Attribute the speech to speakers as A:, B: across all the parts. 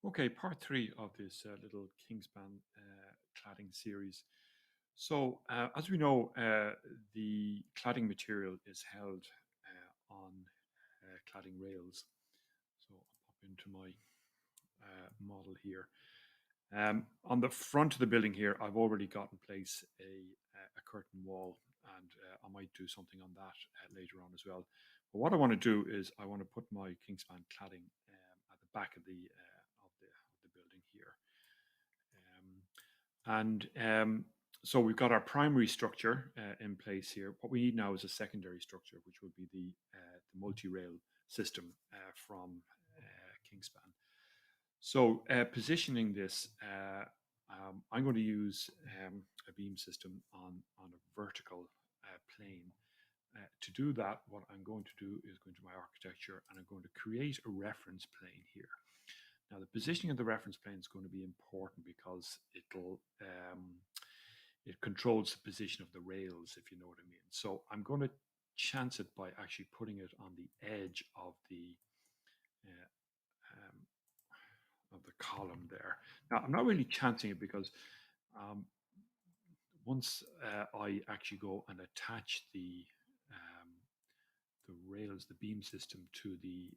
A: Okay, part three of this little Kingspan cladding series. So, as we know, the cladding material is held on cladding rails. So, I'll pop into my model here. On the front of the building here, I've already got in place a curtain wall, and I might do something on that later on as well. But what I want to do is I want to put my Kingspan cladding at the back of the building here. And so we've got our primary structure in place here. What we need now is a secondary structure, which would be the multi-rail system from Kingspan. So positioning this, I'm going to use a beam system on a vertical plane. To do that, what I'm going to do is go into my architecture and I'm going to create a reference plane here. Now, the positioning of the reference plane is going to be important because it controls the position of the rails, if you know what I mean. So I'm going to chance it by actually putting it on the edge uh, of the column there. Now, I'm not really chancing it because um, once I actually go and attach the rails, the beam system to the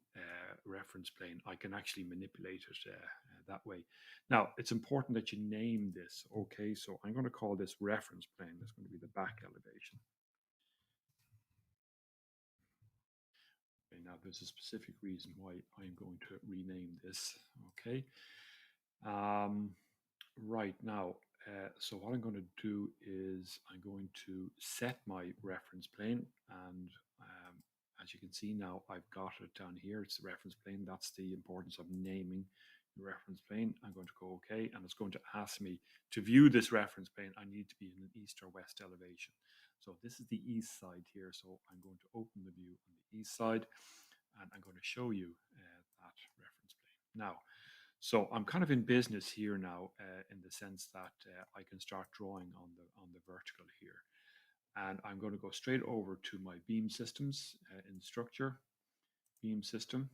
A: reference plane, I can actually manipulate it that way. Now, it's important that you name this. Okay, so I'm going to call this reference plane. That's going to be the back elevation. Okay, now there's a specific reason why I'm going to rename this. Okay, um, right now. So what I'm going to do is I'm going to set my reference plane, and as you can see now, I've got it down here. It's the reference plane. That's the importance of naming the reference plane. I'm going to go OK, and it's going to ask me to view this reference plane. I need to be in an east or west elevation. So this is the east side here. So I'm going to open the view on the east side, and I'm going to show you that reference plane. Now, so I'm kind of in business here now, in the sense that I can start drawing on the vertical here, and I'm going to go straight over to my beam systems in structure, beam system,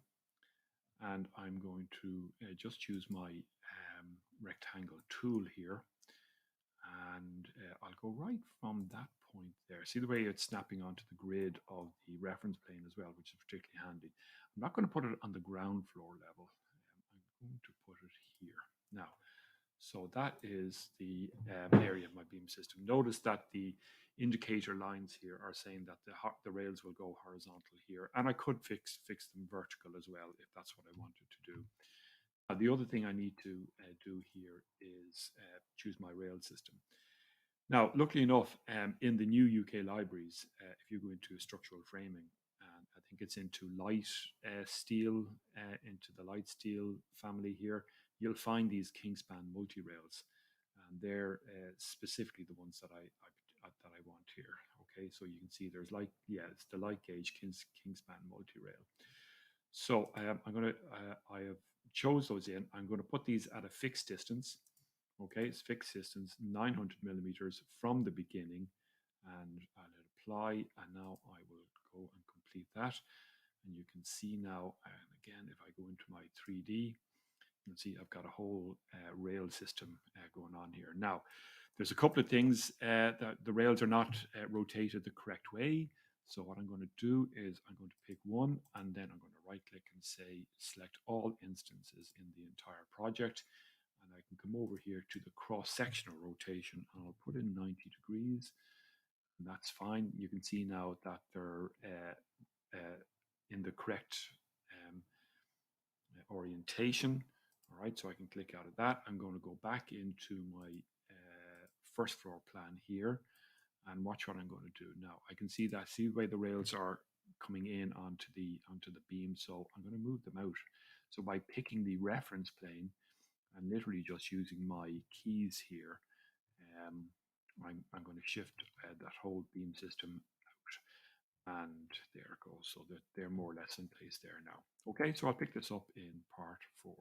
A: and I'm going to just use my rectangle tool here, and I'll go right from that point there. See the way it's snapping onto the grid of the reference plane as well, which is particularly handy. I'm not going to put it on the ground floor level. I'm going to put it here. Now, so that is the area of my beam system. Notice that the indicator lines here are saying that the rails will go horizontal here, and I could fix them vertical as well if that's what I wanted to do. The other thing I need to do here is choose my rail system. Now, luckily enough, in the new UK libraries, if you go into structural framing, and I think it's into light steel, into the light steel family here, you'll find these Kingspan multi-rails, and they're specifically the ones that I want here. Okay, so you can see there's it's the light gauge Kingspan multi-rail. So I'm going to, I have chose those in. I'm going to put these at a fixed distance. Okay, it's fixed distance, 900 millimeters from the beginning, and I'll hit apply, and now I will go and complete that. And you can see now, and again, if I go into my 3D, you can see I've got a whole rail system going on here. Now, there's a couple of things that the rails are not rotated the correct way. So what I'm going to do is I'm going to pick one, and then I'm going to right click and say select all instances in the entire project. And I can come over here to the cross-sectional rotation, and I'll put in 90 degrees, and that's fine. You can see now that they're in the correct um, orientation. All right, so I can click out of that. I'm going to go back into my first floor plan here and watch what I'm going to do. Now I can see the way the rails are coming in onto the beam, so I'm going to move them out. So by picking the reference plane and literally just using my keys here, um, I'm going to shift that whole beam system out, and there it goes. So that they're more or less in place there now. Okay, so I'll pick this up in part 4.